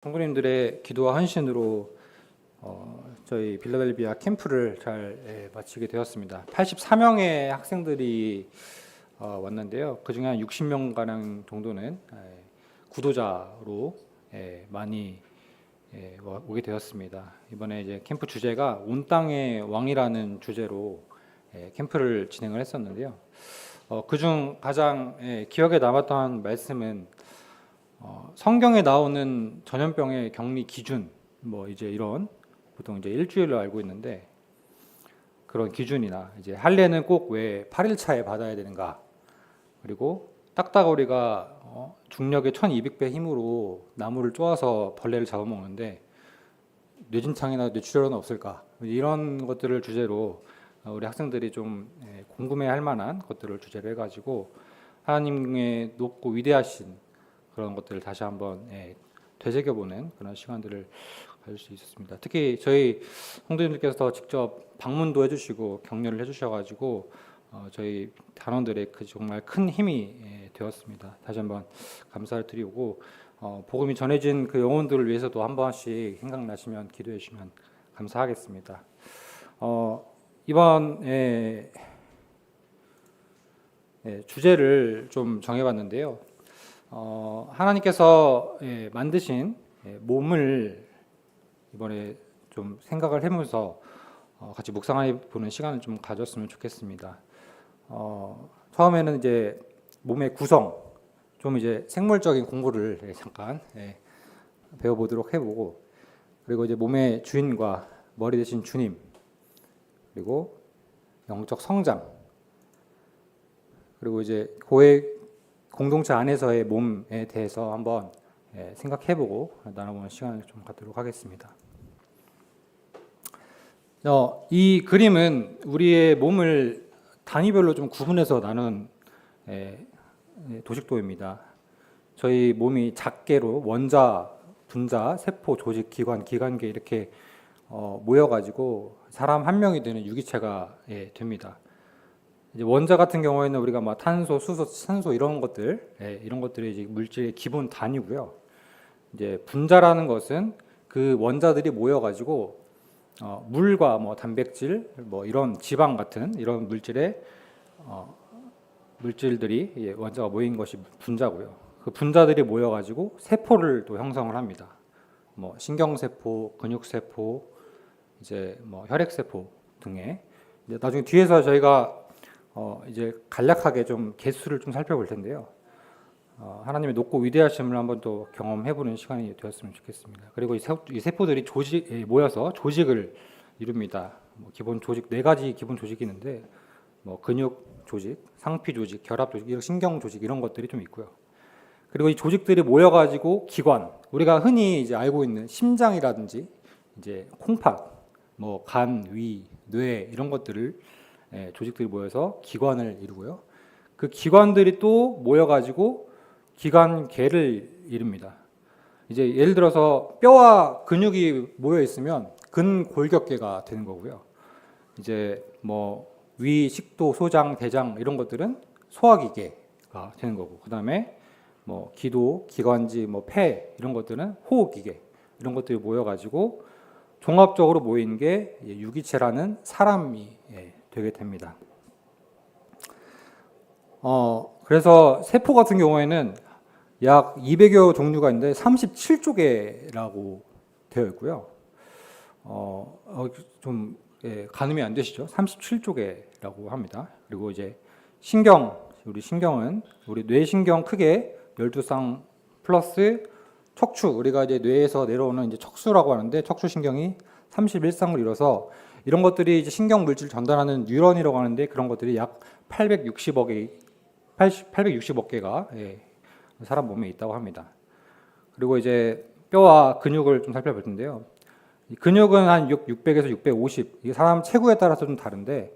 성도님들의 기도와 헌신으로 저희 빌라델비아 캠프를 잘 마치게 되었습니다. 84명의 학생들이 왔는데요. 그중에 한 60명 가량 정도는 구도자로 많이 오게 되었습니다. 이번에 이제 캠프 주제가 온 땅의 왕이라는 주제로 캠프를 진행을 했었는데요. 그중 가장 기억에 남았던 말씀은 성경에 나오는 전염병의 격리 기준, 이제 이런 보통 이제 일주일로 알고 있는데 그런 기준이나 이제 할례는 꼭 왜 8일 차에 받아야 되는가, 그리고 딱따구리가 중력의 1200배 힘으로 나무를 쪼아서 벌레를 잡아먹는데 뇌진창이나 뇌출혈은 없을까, 이런 것들을 주제로 우리 학생들이 좀 궁금해할 만한 것들을 주제로 해가지고 하나님의 높고 위대하신 그런 것들을 다시 한번 되새겨보는 그런 시간들을 가질 수 있었습니다. 특히 저희 성도님들께서 직접 방문도 해주시고 격려를 해주셔가지고 저희 단원들의 그 정말 큰 힘이 되었습니다. 다시 한번 감사를 드리고 복음이 전해진 그 영혼들을 위해서도 한 번씩 생각나시면 기도해 주시면 감사하겠습니다. 이번 주제를 좀 정해봤는데요. 하나님께서 만드신 몸을 이번에 좀 생각을 해보면서 같이 묵상해 보는 시간을 좀 가졌으면 좋겠습니다. 처음에는 이제 몸의 구성, 좀 이제 생물적인 공부를 잠깐 배워보도록 해보고, 그리고 이제 몸의 주인과 머리 대신 주님, 그리고 영적 성장, 그리고 이제 교회 공동체 안에서의 몸에 대해서 한번 생각해보고 나눠보는 시간을 좀 갖도록 하겠습니다. 이 그림은 우리의 몸을 단위별로 좀 구분해서 나눈 도식도입니다. 저희 몸이 작게로 원자, 분자, 세포, 조직, 기관, 기관계 이렇게 모여가지고 사람 한 명이 되는 유기체가 됩니다. 이제 원자 같은 경우에는 우리가 탄소, 수소, 산소 이런 것들이 이제 물질의 기본 단위고요. 이제 분자라는 것은 그 원자들이 모여가지고 물과 단백질, 이런 지방 같은 이런 물질들이 원자가 모인 것이 분자고요. 그 분자들이 모여가지고 세포를 또 형성을 합니다. 신경세포, 근육세포, 이제 혈액세포 등의. 나중에 뒤에서 저희가 이제 간략하게 좀 개수를 좀 살펴볼 텐데요. 하나님의 높고 위대하심을 한번 또 경험해보는 시간이 되었으면 좋겠습니다. 그리고 이 세포들이 모여서 조직을 이룹니다. 기본 조직 4가지 기본 조직이 있는데 근육 조직, 상피 조직, 결합 조직, 신경 조직 이런 것들이 좀 있고요. 그리고 이 조직들이 모여가지고 기관, 우리가 흔히 이제 알고 있는 심장이라든지 이제 콩팥, 간, 위, 뇌 이런 것들을 조직들이 모여서 기관을 이루고요. 그 기관들이 또 모여가지고 기관계를 이룹니다. 이제 예를 들어서 뼈와 근육이 모여 있으면 근골격계가 되는 거고요. 이제 위, 식도, 소장, 대장 이런 것들은 소화기계가 되는 거고, 그 다음에 기도, 기관지, 폐 이런 것들은 호흡기계 이런 것들이 모여가지고 종합적으로 모인 게 유기체라는 사람이 되게 됩니다. 그래서 세포 같은 경우에는 약 200여 종류가 있는데 37조 개라고 되어 있고요. 좀 가늠이 안 되시죠? 37조 개라고 합니다. 그리고 이제 우리 신경은 우리 뇌신경 크게 12쌍 플러스 척추, 우리가 이제 뇌에서 내려오는 이제 척수라고 하는데 척추신경이 31쌍을 이뤄서 이런 것들이 이제 신경 물질 전달하는 뉴런이라고 하는데 그런 것들이 약 860억 개가 사람 몸에 있다고 합니다. 그리고 이제 뼈와 근육을 좀 살펴볼 텐데요. 이 근육은 한 600에서 650, 이게 사람 체구에 따라서 좀 다른데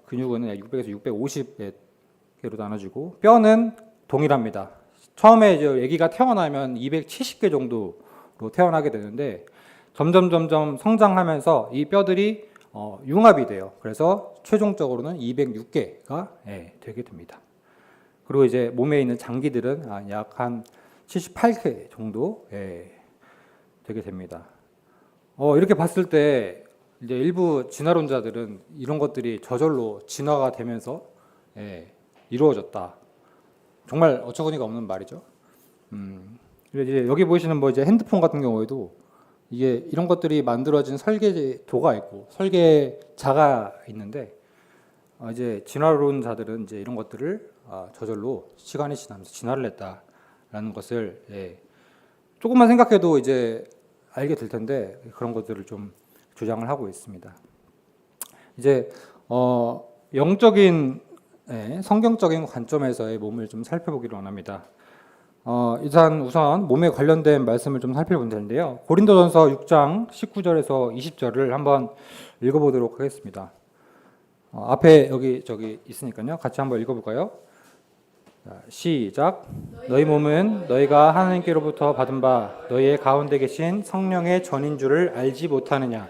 근육은 600에서 650개로 나눠지고 뼈는 동일합니다. 처음에 이제 아기가 태어나면 270개 정도로 태어나게 되는데 점점 성장하면서 이 뼈들이 융합이 돼요. 그래서 최종적으로는 206개가 되게 됩니다. 그리고 이제 몸에 있는 장기들은 약 한 78개 정도 되게 됩니다. 이렇게 봤을 때 이제 일부 진화론자들은 이런 것들이 저절로 진화가 되면서 이루어졌다. 정말 어처구니가 없는 말이죠. 이제 여기 보시는 뭐 이제 핸드폰 같은 경우에도 이게 이런 것들이 만들어진 설계도가 있고 설계자가 있는데 이제 진화론자들은 이제 이런 것들을 저절로 시간이 지나면서 진화를 했다라는 것을 조금만 생각해도 이제 알게 될 텐데 그런 것들을 좀 주장을 하고 있습니다. 이제 영적인 성경적인 관점에서의 몸을 좀 살펴보기를 원합니다. 우선 몸에 관련된 말씀을 좀 살펴보면 되는데요. 고린도전서 6장 19절에서 20절을 한번 읽어보도록 하겠습니다. 앞에 저기 있으니까요. 같이 한번 읽어볼까요? 시작. 너희 몸은 너희가 하나님께로부터 받은 바 너희의 가운데 계신 성령의 전인 줄을 알지 못하느냐.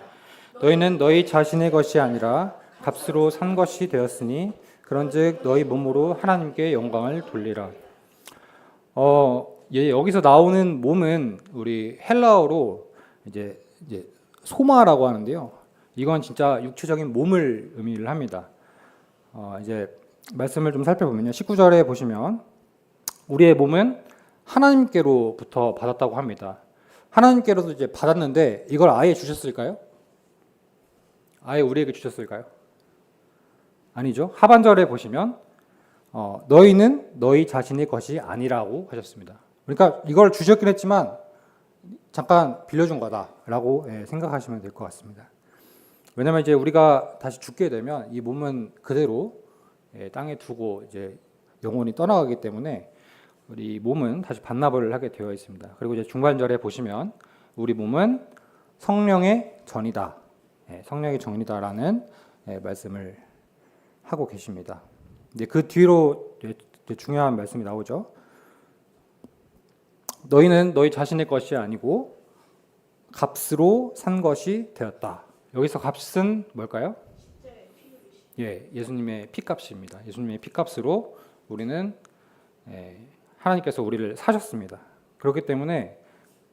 너희는 너희 자신의 것이 아니라 값으로 산 것이 되었으니 그런즉 너희 몸으로 하나님께 영광을 돌리라. 여기서 나오는 몸은 우리 헬라어로 이제 소마라고 하는데요. 이건 진짜 육체적인 몸을 의미를 합니다. 이제 말씀을 좀 살펴보면요. 19절에 보시면 우리의 몸은 하나님께로부터 받았다고 합니다. 하나님께로도 이제 받았는데 이걸 아예 주셨을까요? 아예 우리에게 주셨을까요? 아니죠. 하반절에 보시면 너희는 너희 자신의 것이 아니라고 하셨습니다. 그러니까 이걸 주셨긴 했지만 잠깐 빌려준 거다라고 생각하시면 될 것 같습니다. 왜냐하면 이제 우리가 다시 죽게 되면 이 몸은 그대로 땅에 두고 이제 영혼이 떠나가기 때문에 우리 몸은 다시 반납을 하게 되어 있습니다. 그리고 이제 중간절에 보시면 우리 몸은 성령의 전이다, 성령의 전이다라는 말씀을 하고 계십니다. 이제 그 뒤로 중요한 말씀이 나오죠. 너희는 너희 자신의 것이 아니고 값으로 산 것이 되었다. 여기서 값은 뭘까요? 예수님의 피값입니다. 예수님의 피값으로 우리는 하나님께서 우리를 사셨습니다. 그렇기 때문에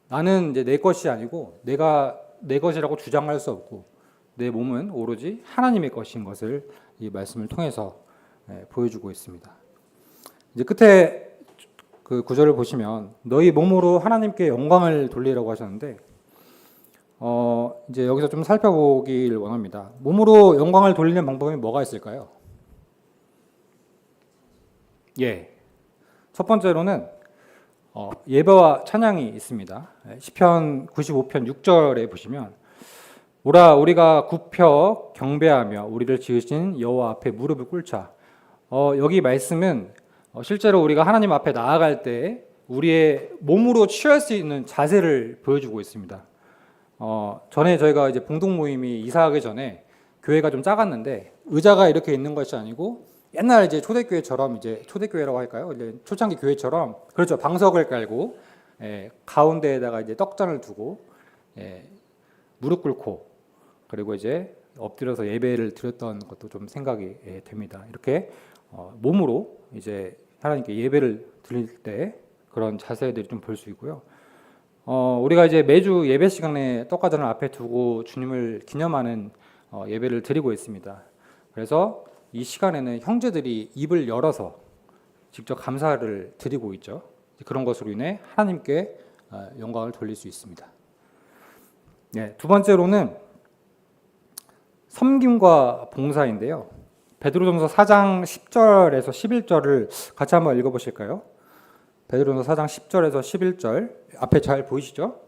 나는 이제 내 것이 아니고 내가 내 것이라고 주장할 수 없고 내 몸은 오로지 하나님의 것인 것을 이 말씀을 통해서 보여주고 있습니다. 이제 끝에 그 구절을 보시면 너희 몸으로 하나님께 영광을 돌리라고 하셨는데 이제 여기서 좀 살펴보길 원합니다. 몸으로 영광을 돌리는 방법이 뭐가 있을까요? 첫 번째로는 예배와 찬양이 있습니다. 시편 95편 6절에 보시면 오라 우리가 굽혀 경배하며 우리를 지으신 여호와 앞에 무릎을 꿇자. 여기 말씀은 실제로 우리가 하나님 앞에 나아갈 때 우리의 몸으로 취할 수 있는 자세를 보여주고 있습니다. 전에 저희가 이제 봉동 모임이 이사하기 전에 교회가 좀 작았는데 의자가 이렇게 있는 것이 아니고 옛날 이제 초대교회처럼 이제 초대교회라고 할까요? 이제 초창기 교회처럼 그렇죠. 방석을 깔고 가운데에다가 이제 떡잔을 두고 무릎 꿇고 그리고 이제 엎드려서 예배를 드렸던 것도 좀 생각이 됩니다. 이렇게 몸으로 이제 하나님께 예배를 드릴 때 그런 자세들이 좀 볼 수 있고요. 우리가 이제 매주 예배 시간에 떡과잔을 앞에 두고 주님을 기념하는 예배를 드리고 있습니다. 그래서 이 시간에는 형제들이 입을 열어서 직접 감사를 드리고 있죠. 그런 것으로 인해 하나님께 영광을 돌릴 수 있습니다. 두 번째로는 섬김과 봉사인데요. 베드로전서 4장 10절에서 11절을 같이 한번 읽어보실까요? 베드로전서 4장 10절에서 11절 앞에 잘 보이시죠?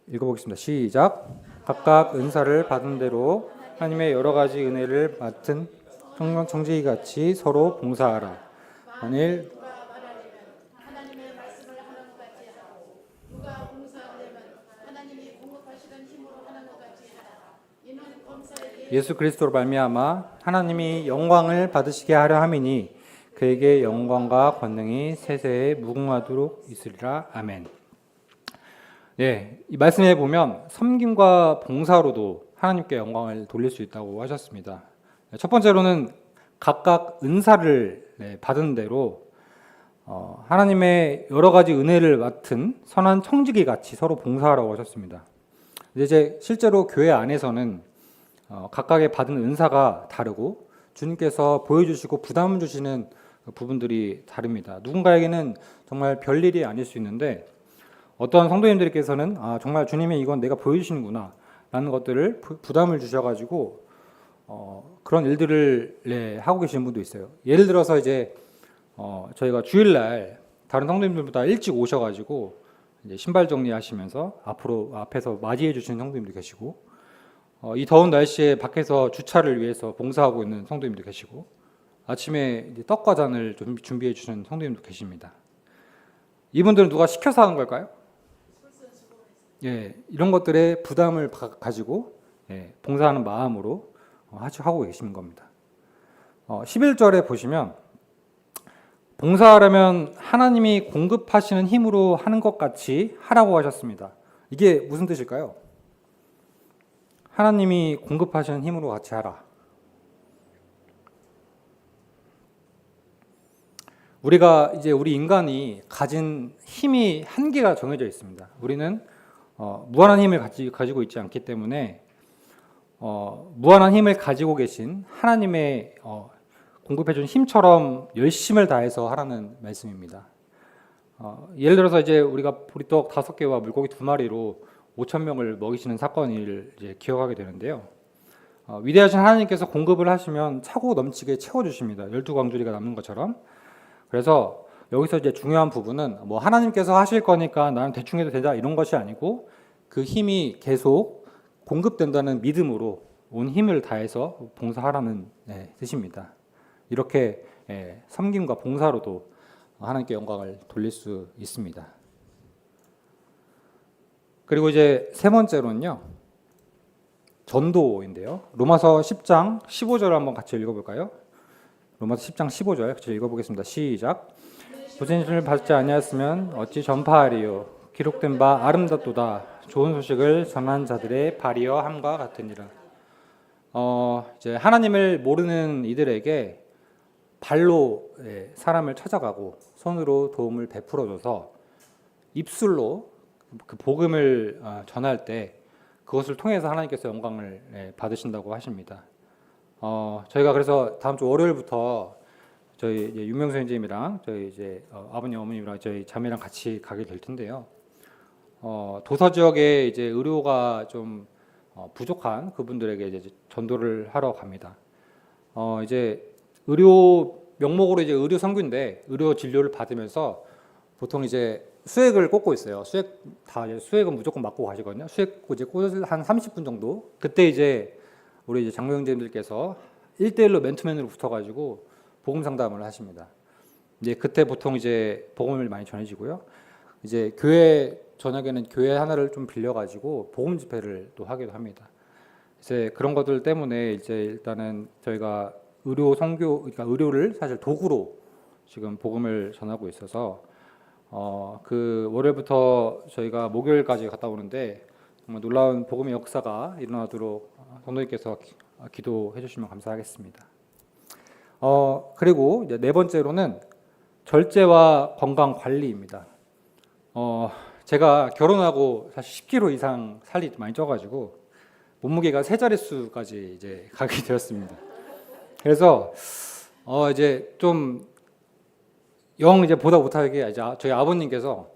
읽어보겠습니다. 시작. 각각 은사를 받은 대로 하나님의 여러 가지 은혜를 맡은 청지기 같이 서로 봉사하라. 만일 예수 그리스도로 말미암아 하나님이 영광을 받으시게 하려 함이니 그에게 영광과 권능이 세세에 무궁하도록 있으리라. 아멘. 이 말씀에 보면 섬김과 봉사로도 하나님께 영광을 돌릴 수 있다고 하셨습니다. 첫 번째로는 각각 은사를 받은 대로 하나님의 여러 가지 은혜를 맡은 선한 청지기 같이 서로 봉사하라고 하셨습니다. 이제 실제로 교회 안에서는 각각의 받은 은사가 다르고 주님께서 보여주시고 부담 주시는 부분들이 다릅니다. 누군가에게는 정말 별일이 아닐 수 있는데 어떤 성도님들께서는 정말 주님이 이건 내가 보여주시는구나 라는 것들을 부담을 주셔가지고 그런 일들을 하고 계시는 분도 있어요. 예를 들어서 이제 저희가 주일날 다른 성도님들보다 일찍 오셔가지고 이제 신발 정리하시면서 앞에서 맞이해 주시는 성도님도 계시고, 이 더운 날씨에 밖에서 주차를 위해서 봉사하고 있는 성도님도 계시고, 아침에 이제 떡과 잔을 준비해 주시는 성도님도 계십니다. 이분들은 누가 시켜서 하는 걸까요? 예, 이런 것들에 부담을 가지고 봉사하는 마음으로 하고 계시는 겁니다. 11절에 보시면 봉사하려면 하나님이 공급하시는 힘으로 하는 것 같이 하라고 하셨습니다. 이게 무슨 뜻일까요? 하나님이 공급하시는 힘으로 같이 하라. 우리 인간이 가진 힘이 한계가 정해져 있습니다. 우리는 무한한 힘을 가지고 있지 않기 때문에 무한한 힘을 가지고 계신 하나님의 공급해준 힘처럼 열심을 다해서 하라는 말씀입니다. 예를 들어서 이제 우리가 보리떡 5개와 물고기 2마리로 5,000명을 먹이시는 사건을 이제 기억하게 되는데요. 위대하신 하나님께서 공급을 하시면 차고 넘치게 채워주십니다. 12광주리가 남는 것처럼. 그래서 여기서 이제 중요한 부분은 뭐 하나님께서 하실 거니까 나는 대충 해도 되다 이런 것이 아니고 그 힘이 계속 공급된다는 믿음으로 온 힘을 다해서 봉사하라는 뜻입니다. 이렇게 섬김과 봉사로도 하나님께 영광을 돌릴 수 있습니다. 그리고 이제 세 번째로는요, 전도인데요. 로마서 10장 15절을 한번 같이 읽어볼까요? 로마서 10장 15절 같이 읽어보겠습니다. 시작. 부진을 받지 아니하였으면 어찌 전파하리요? 기록된 바 아름답도다. 좋은 소식을 전한 자들의 발이여 함과 같으니라. 이제 하나님을 모르는 이들에게 발로 사람을 찾아가고 손으로 도움을 베풀어줘서 입술로 그 복음을 전할 때 그것을 통해서 하나님께서 영광을 받으신다고 하십니다. 저희가 그래서 다음 주 월요일부터 저희 이제 윤명수 선생님이랑 저희 이제 아버님 어머님이랑 저희 자매랑 같이 가게 될 텐데요. 도서 지역에 이제 의료가 좀 부족한 그분들에게 이제 전도를 하러 갑니다. 이제 의료 명목으로 이제 의료 선교인데 의료 진료를 받으면서 보통 이제 수액을 꽂고 있어요. 수액은 무조건 맞고 가시거든요. 수액 이제 꽂을 한 30분 정도. 그때 이제 우리 이제 장로 형제님들께서 1대1로 맨투맨으로 붙어가지고 복음 상담을 하십니다. 이제 그때 보통 이제 복음을 많이 전해지고요. 이제 교회 저녁에는 교회 하나를 좀 빌려가지고 복음 집회를 또 하기도 합니다. 이제 그런 것들 때문에 이제 일단은 저희가 의료 선교, 그러니까 의료를 사실 도구로 지금 복음을 전하고 있어서 그 월요일부터 저희가 목요일까지 갔다 오는데 정말 놀라운 복음의 역사가 일어나도록 성도님께서 기도해 주시면 감사하겠습니다. 그리고 이제 네 번째로는 절제와 건강 관리입니다. 제가 결혼하고 사실 10kg 이상 살이 많이 쪄가지고 몸무게가 3자릿수까지 이제 가게 되었습니다. 그래서 이제 좀 이제 보다 못하게 이제 저희 아버님께서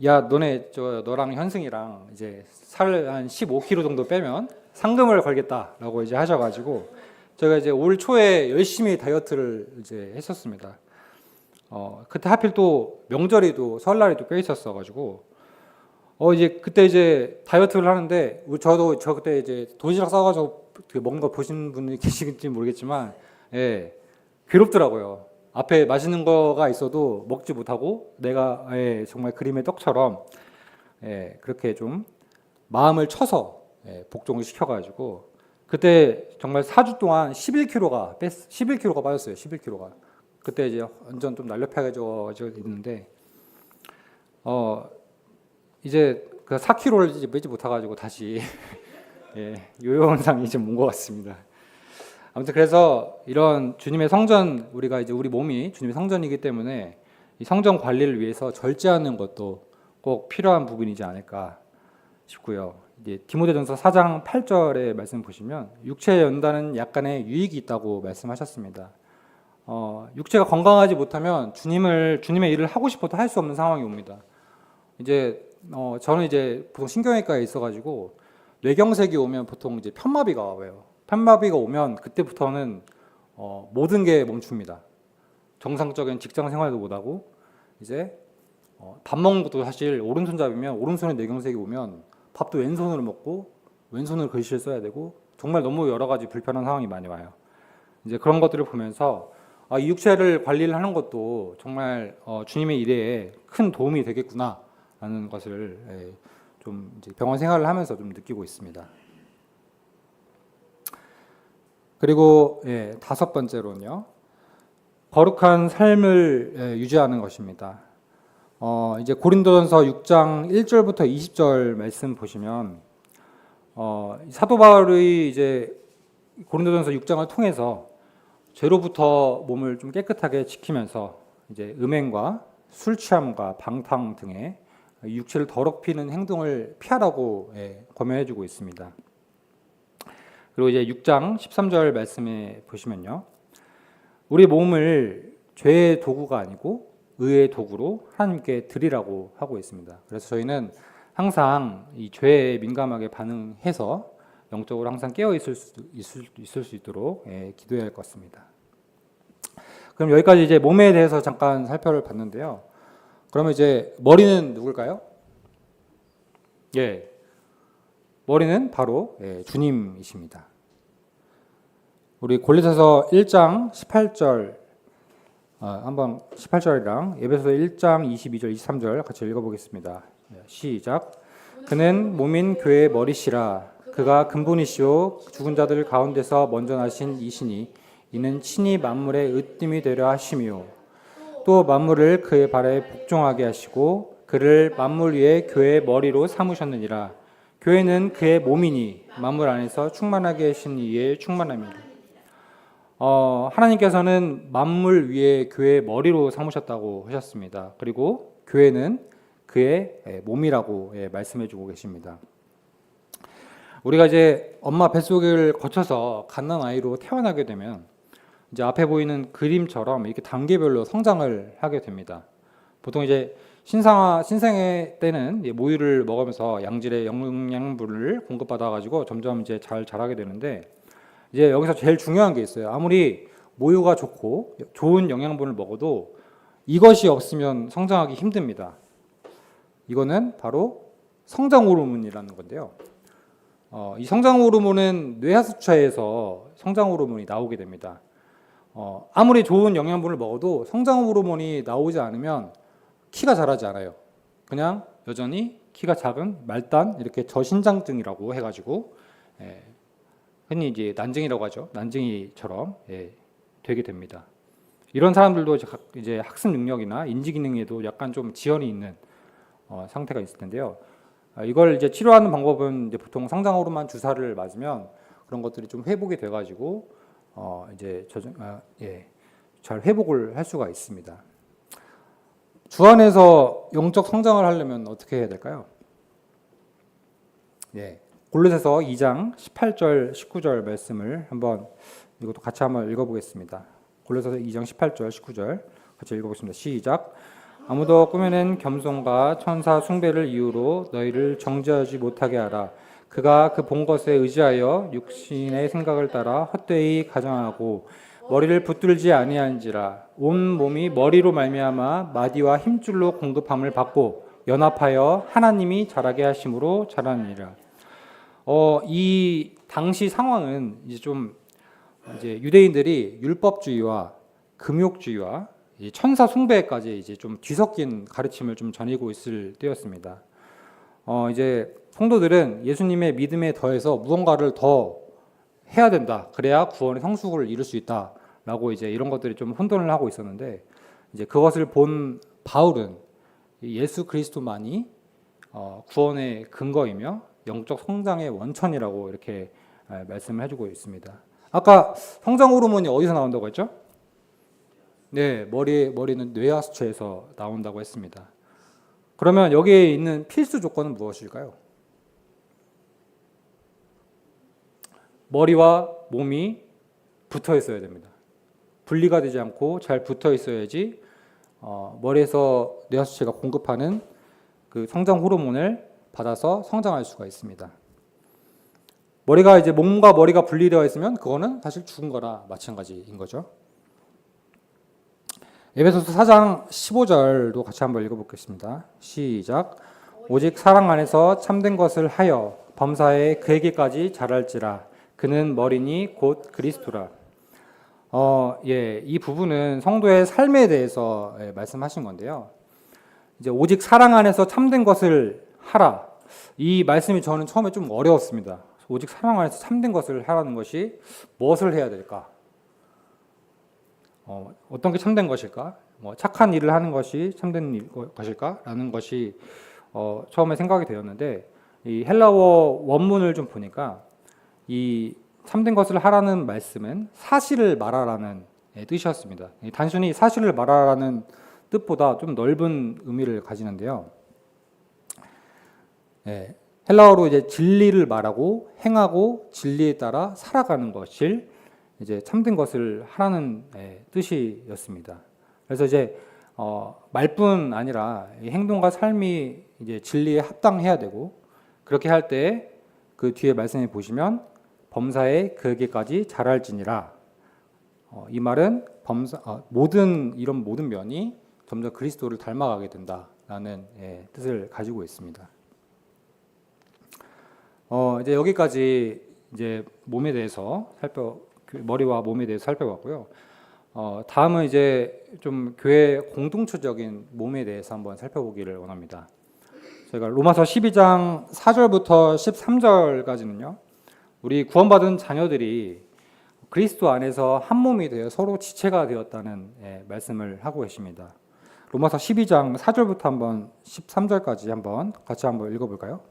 야 너랑 현승이랑 이제 살 한 15kg 정도 빼면 상금을 걸겠다라고 이제 하셔가지고 제가 이제 올 초에 열심히 다이어트를 이제 했었습니다. 그때 하필 또 명절이 또 설날이 또 껴 있었어가지고 이제 그때 이제 다이어트를 하는데 저 그때 이제 도시락 싸가지고 먹는 거 보신 분이 계시는지 모르겠지만 괴롭더라고요. 앞에 맛있는 거가 있어도 먹지 못하고 내가 정말 그림의 떡처럼 그렇게 좀 마음을 쳐서 복종을 시켜가지고 그때 정말 4주 동안 11kg가 빠졌어요. 11kg가. 그때 이제 완전 좀 날렵해져 있는데 이제 그 4kg를 이제 빼지 못해가지고 다시 요요 현상이 좀 온 것 같습니다. 아무튼 그래서 이런 주님의 성전 우리가 이제 우리 몸이 주님의 성전이기 때문에 이 성전 관리를 위해서 절제하는 것도 꼭 필요한 부분이지 않을까 싶고요. 이제 디모데전서 4장 8절의 말씀 보시면 육체에 연다는 약간의 유익이 있다고 말씀하셨습니다. 육체가 건강하지 못하면 주님의 일을 하고 싶어도 할 수 없는 상황이 옵니다. 저는 보통 신경외과에 있어가지고 뇌경색이 오면 보통 이제 편마비가 와요. 편마비가 오면 그때부터는 모든 게 멈춥니다. 정상적인 직장 생활도 못하고 밥 먹는 것도 사실 오른손잡이면 오른손에 뇌경색이 오면 밥도 왼손으로 먹고 왼손으로 글씨를 써야 되고 정말 너무 여러 가지 불편한 상황이 많이 와요. 그런 것들을 보면서 이 육체를 관리를 하는 것도 정말 주님의 일에 큰 도움이 되겠구나라는 것을 좀 병원 생활을 하면서 좀 느끼고 있습니다. 그리고 5번째로는요, 거룩한 삶을 유지하는 것입니다. 고린도전서 6장 1절부터 20절 말씀 보시면 사도 바울이 고린도전서 6장을 통해서 죄로부터 몸을 좀 깨끗하게 지키면서 음행과 술 취함과 방탕 등의 육체를 더럽히는 행동을 피하라고 권면해주고 있습니다. 그리고 6장 13절 말씀에 보시면요, 우리 몸을 죄의 도구가 아니고 의의 도구로 하나님께 드리라고 하고 있습니다. 그래서 저희는 항상 이 죄에 민감하게 반응해서 영적으로 항상 깨어 있을 수 있도록 기도해야 할 것 같습니다. 그럼 여기까지 몸에 대해서 잠깐 살펴봤는데요. 그러면 머리는 누굴까요? 머리는 바로 주님이십니다. 우리 골로새서 1장 18절 한번 18절이랑 에베소서 1장 22절 23절 같이 읽어보겠습니다. 시작. 그는 몸인 교회의 머리시라. 그가 근본이시오 죽은 자들 가운데서 먼저 나신 이시니 이는 친히 만물의 으뜸이 되려 하심이요 또 만물을 그의 발에 복종하게 하시고 그를 만물 위에 교회의 머리로 삼으셨느니라. 교회는 그의 몸이니 만물 안에서 충만하게 하신 이의 충만함이라. 하나님께서는 만물 위에 교회의 머리로 삼으셨다고 하셨습니다. 그리고 교회는 그의 몸이라고 말씀해주고 계십니다. 우리가 엄마 뱃속을 거쳐서 갓난 아이로 태어나게 되면 앞에 보이는 그림처럼 이렇게 단계별로 성장을 하게 됩니다. 보통 신생의 때는 모유를 먹으면서 양질의 영양분을 공급받아가지고 점점 잘 자라게 되는데 여기서 제일 중요한 게 있어요. 아무리 모유가 좋고 좋은 영양분을 먹어도 이것이 없으면 성장하기 힘듭니다. 이거는 바로 성장 호르몬이라는 건데요. 이 성장 호르몬은 뇌하수처에서 성장 호르몬이 나오게 됩니다. 아무리 좋은 영양분을 먹어도 성장 호르몬이 나오지 않으면 키가 자라지 않아요. 그냥 여전히 키가 작은 말단 이렇게 저신장증이라고 해가지고 흔히 난쟁이라고 하죠. 난쟁이처럼 되게 됩니다. 이런 사람들도 학습 능력이나 인지 기능에도 약간 좀 지연이 있는 상태가 있을 텐데요. 이걸 치료하는 방법은 보통 성장 호르몬 주사를 맞으면 그런 것들이 좀 회복이 돼가지고 잘 회복을 할 수가 있습니다. 주 안에서 영적 성장을 하려면 어떻게 해야 될까요? 골로새서 2장 18절 19절 말씀을 이것도 같이 한번 읽어보겠습니다. 골로새서 2장 18절 19절 같이 읽어보겠습니다. 시작. 아무도 꾸며낸 겸손과 천사 숭배를 이유로 너희를 정죄하지 못하게 하라. 그가 그 본 것에 의지하여 육신의 생각을 따라 헛되이 가정하고 머리를 붙들지 아니한지라. 온 몸이 머리로 말미암아 마디와 힘줄로 공급함을 받고 연합하여 하나님이 자라게 하심으로 자라느니라. 이 당시 상황은 유대인들이 율법주의와 금욕주의와 천사 숭배까지 좀 뒤섞인 가르침을 좀 전이고 있을 때였습니다. 성도들은 예수님의 믿음에 더해서 무언가를 더 해야 된다. 그래야 구원의 성숙을 이룰 수 있다라고 이런 것들이 좀 혼돈을 하고 있었는데 그것을 본 바울은 예수 그리스도만이 구원의 근거이며 영적 성장의 원천이라고 이렇게 말씀을 해주고 있습니다. 아까 성장 호르몬이 어디서 나온다고 했죠? 네, 머리는 뇌하수체에서 나온다고 했습니다. 그러면 여기에 있는 필수 조건은 무엇일까요? 머리와 몸이 붙어 있어야 됩니다. 분리가 되지 않고 잘 붙어 있어야지 머리에서 뇌하수체가 공급하는 그 성장 호르몬을 받아서 성장할 수가 있습니다. 몸과 머리가 분리되어 있으면 그거는 사실 죽은 거나 마찬가지인 거죠. 에베소서 4장 15절도 같이 한번 읽어보겠습니다. 시작. 오직 사랑 안에서 참된 것을 하여 범사에 그에게까지 자랄지라. 그는 머리니 곧 그리스도라. 이 부분은 성도의 삶에 대해서 말씀하신 건데요. 이제 오직 사랑 안에서 참된 것을 하라. 이 말씀이 저는 처음에 좀 어려웠습니다. 오직 사랑 안에서 참된 것을 하라는 것이 무엇을 해야 될까? 어떤 게 참된 것일까? 착한 일을 하는 것이 참된 것일까? 라는 것이 처음에 생각이 되었는데 이 헬라어 원문을 좀 보니까 이 참된 것을 하라는 말씀은 사실을 말하라는 뜻이었습니다. 단순히 사실을 말하라는 뜻보다 좀 넓은 의미를 가지는데요. 헬라어로 이제 진리를 말하고 행하고 진리에 따라 살아가는 것을 이제 참된 것을 하라는 뜻이었습니다. 그래서 이제 말뿐 아니라 행동과 삶이 이제 진리에 합당해야 되고 그렇게 할 때 그 뒤에 말씀에 보시면 범사에 그에게까지 자랄지니라. 이 말은 모든 면이 점점 그리스도를 닮아가게 된다라는 뜻을 가지고 있습니다. 이제 여기까지 이제 몸에 대해서 머리와 몸에 대해서 살펴봤고요. 다음은 이제 좀 교회 공동체적인 몸에 대해서 한번 살펴보기를 원합니다. 저희가 로마서 12장 4절부터 13절까지는요. 우리 구원받은 자녀들이 그리스도 안에서 한 몸이 되어 서로 지체가 되었다는 말씀을 하고 계십니다. 로마서 12장 4절부터 한번 13절까지 같이 한번 읽어볼까요?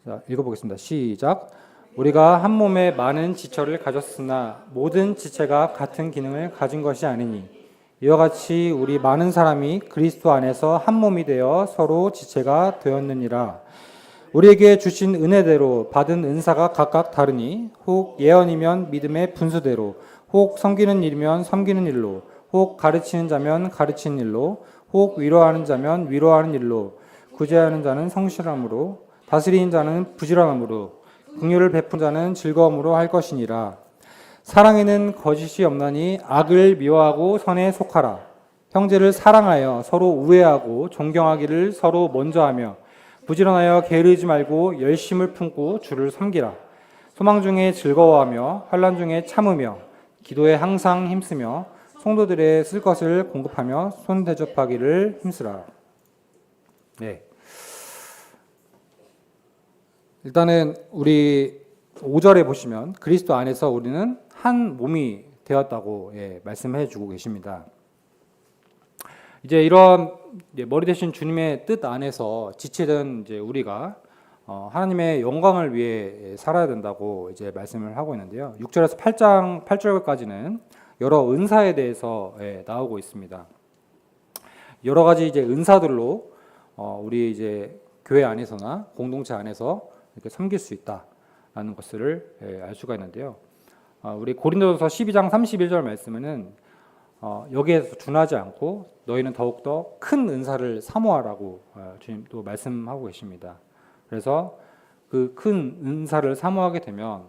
자, 읽어보겠습니다. 시작. 우리가 한 몸에 많은 지체를 가졌으나 모든 지체가 같은 기능을 가진 것이 아니니 이와 같이 우리 많은 사람이 그리스도 안에서 한 몸이 되어 서로 지체가 되었느니라. 우리에게 주신 은혜대로 받은 은사가 각각 다르니 혹 예언이면 믿음의 분수대로, 혹 섬기는 일이면 섬기는 일로, 혹 가르치는 자면 가르치는 일로, 혹 위로하는 자면 위로하는 일로, 구제하는 자는 성실함으로, 다스리는 자는 부지런함으로, 긍휼을 베푼 자는 즐거움으로 할 것이니라. 사랑에는 거짓이 없나니 악을 미워하고 선에 속하라. 형제를 사랑하여 서로 우애하고 존경하기를 서로 먼저 하며 부지런하여 게으르지 말고 열심을 품고 주를 섬기라. 소망 중에 즐거워하며 환난 중에 참으며 기도에 항상 힘쓰며 성도들의 쓸 것을 공급하며 손 대접하기를 힘쓰라. 네. 일단은 우리 5절에 보시면 그리스도 안에서 우리는 한 몸이 되었다고 말씀해 주고 계십니다. 이제 이런 머리 대신 주님의 뜻 안에서 지체된 이제 우리가 하나님의 영광을 위해 살아야 된다고 이제 말씀을 하고 있는데요. 6절에서 8절까지는 여러 은사에 대해서 나오고 있습니다. 여러 가지 이제 은사들로 우리 이제 교회 안에서나 공동체 안에서 이렇게 섬길 수 있다라는 것을 알 수가 있는데요. 우리 고린도서 12장 31절 말씀에는 여기에서 준하지 않고 너희는 더욱더 큰 은사를 사모하라고 주님도 말씀하고 계십니다. 그래서 그 큰 은사를 사모하게 되면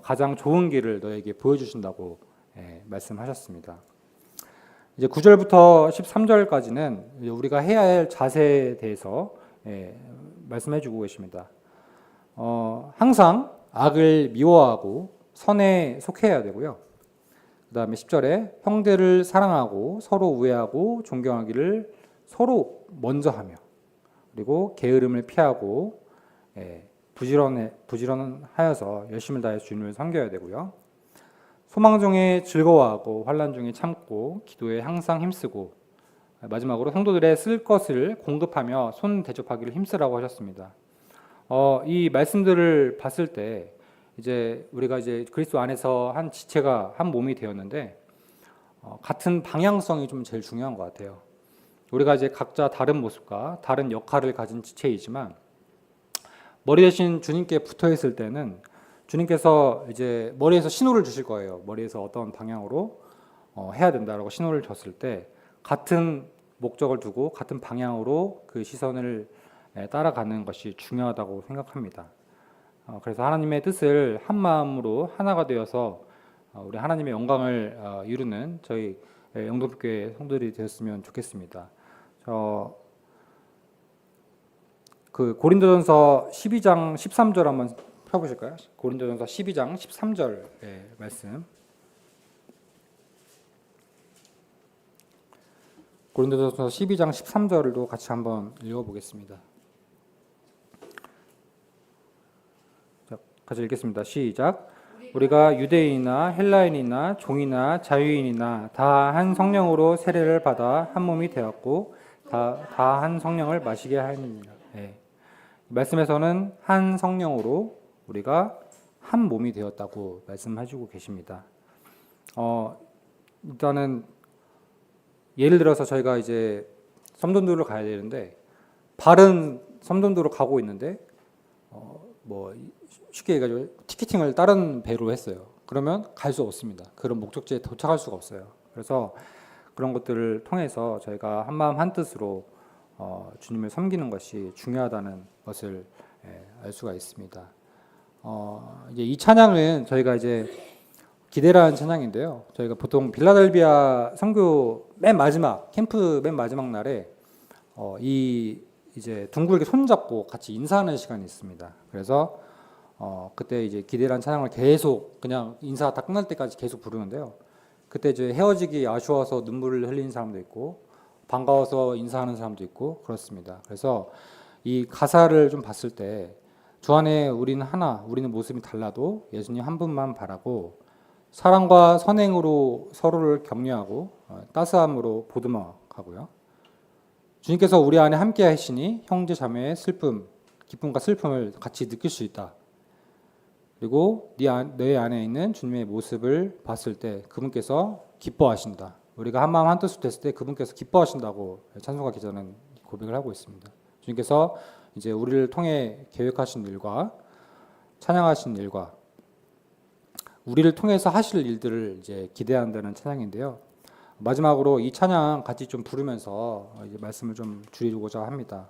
가장 좋은 길을 너에게 보여주신다고 말씀하셨습니다. 이제 9절부터 13절까지는 우리가 해야 할 자세에 대해서 말씀해주고 계십니다. 항상 악을 미워하고 선에 속해야 되고요. 그 다음에 10절에 형제를 사랑하고 서로 우애하고 존경하기를 서로 먼저 하며 그리고 게으름을 피하고 부지런하여서 열심을 다해서 주님을 섬겨야 되고요. 소망 중에 즐거워하고 환난 중에 참고 기도에 항상 힘쓰고 마지막으로 성도들의 쓸 것을 공급하며 손 대접하기를 힘쓰라고 하셨습니다. 이 말씀들을 봤을 때 이제 우리가 이제 그리스도 안에서 한 지체가 한 몸이 되었는데 같은 방향성이 좀 제일 중요한 것 같아요. 우리가 이제 각자 다른 모습과 다른 역할을 가진 지체이지만 머리 대신 주님께 붙어 있을 때는 주님께서 이제 머리에서 신호를 주실 거예요. 머리에서 어떤 방향으로 해야 된다라고 신호를 줬을 때 같은 목적을 두고 같은 방향으로 그 시선을 따라가는 것이 중요하다고 생각합니다. 그래서 하나님의 뜻을 한 마음으로 하나가 되어서 우리 하나님의 영광을 이루는 저희 영동교회 성도들이 되었으면 좋겠습니다. 그 고린도전서 12장 13절 한번 펴보실까요? 고린도전서 12장 13절 말씀. 고린도전서 12장 13절도 같이 한번 읽어보겠습니다. 자, 같이 읽겠습니다. 시작. 우리가 유대인이나 헬라인이나 종이나 자유인이나 다 한 성령으로 세례를 받아 한 몸이 되었고 다 한 성령을 마시게 하느니라. 말씀에서는 한 성령으로 우리가 한 몸이 되었다고 말씀하시고 계십니다. 일단은 예를 들어서 저희가 이제 섬돈도로 가야 되는데 바른 섬돈도로 가고 있는데 뭐 쉽게 얘기하죠. 티켓팅을 다른 배로 했어요. 그러면 갈 수 없습니다. 그런 목적지에 도착할 수가 없어요. 그래서 그런 것들을 통해서 저희가 한마음 한뜻으로 주님을 섬기는 것이 중요하다는 것을 알 수가 있습니다. 이제 이 찬양은 저희가 이제 기대라는 찬양인데요. 저희가 보통 빌라델비아 선교 맨 마지막 캠프 맨 마지막 날에 이 이제 둥글게 손잡고 같이 인사하는 시간이 있습니다. 그래서 그때 이제 기대라는 찬양을 계속 그냥 인사 다 끝날 때까지 계속 부르는데요. 그때 이제 헤어지기 아쉬워서 눈물을 흘리는 사람도 있고 반가워서 인사하는 사람도 있고 그렇습니다. 그래서 이 가사를 좀 봤을 때 주 안에 우리는 하나, 우리는 모습이 달라도 예수님 한 분만 바라고 사랑과 선행으로 서로를 격려하고 따스함으로 보듬어가고요. 주님께서 우리 안에 함께 하시니 형제 자매의 슬픔, 기쁨과 슬픔을 같이 느낄 수 있다. 그리고 내 안에 있는 주님의 모습을 봤을 때 그분께서 기뻐하신다. 우리가 한마음 한뜻으로 됐을 때 그분께서 기뻐하신다고 찬송가 기자는 고백을 하고 있습니다. 주님께서 이제 우리를 통해 계획하신 일과 찬양하신 일과 우리를 통해서 하실 일들을 이제 기대한다는 찬양인데요. 마지막으로 이 찬양 같이 좀 부르면서 이제 말씀을 좀 줄이고자 합니다.